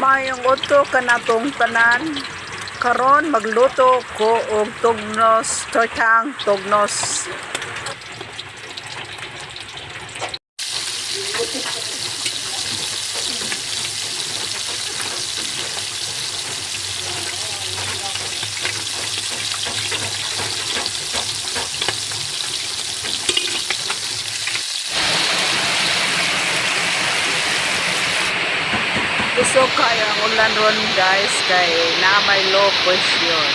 Maayong uto kanatong tanan. Karon magluto ko og tugnos, tortang tugnos. Gusto kayo ang ulan ron guys kay na may low pressure.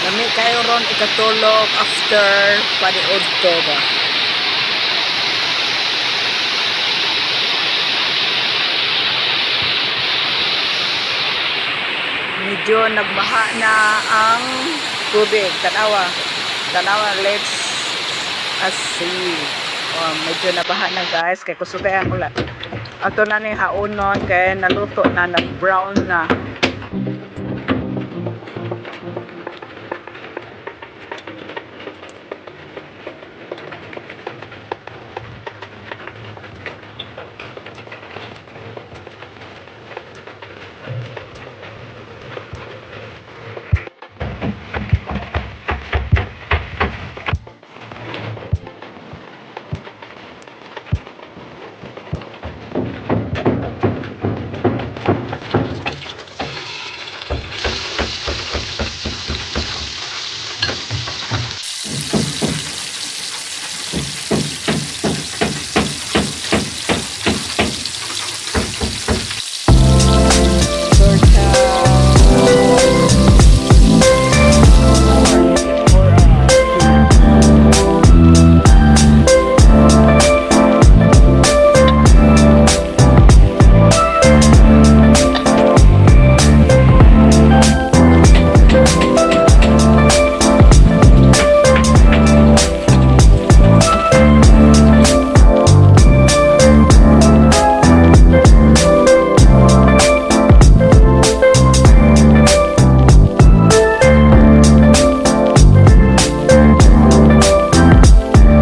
Lami kayo ron ikatulog after paniudto ba. Medyo nagbaha na ang tubig. Tanawa, let's see. Medyo nabaha na guys kay kusugay ang ulan. Ato na ni haunon kay naluto na, nag-brown na.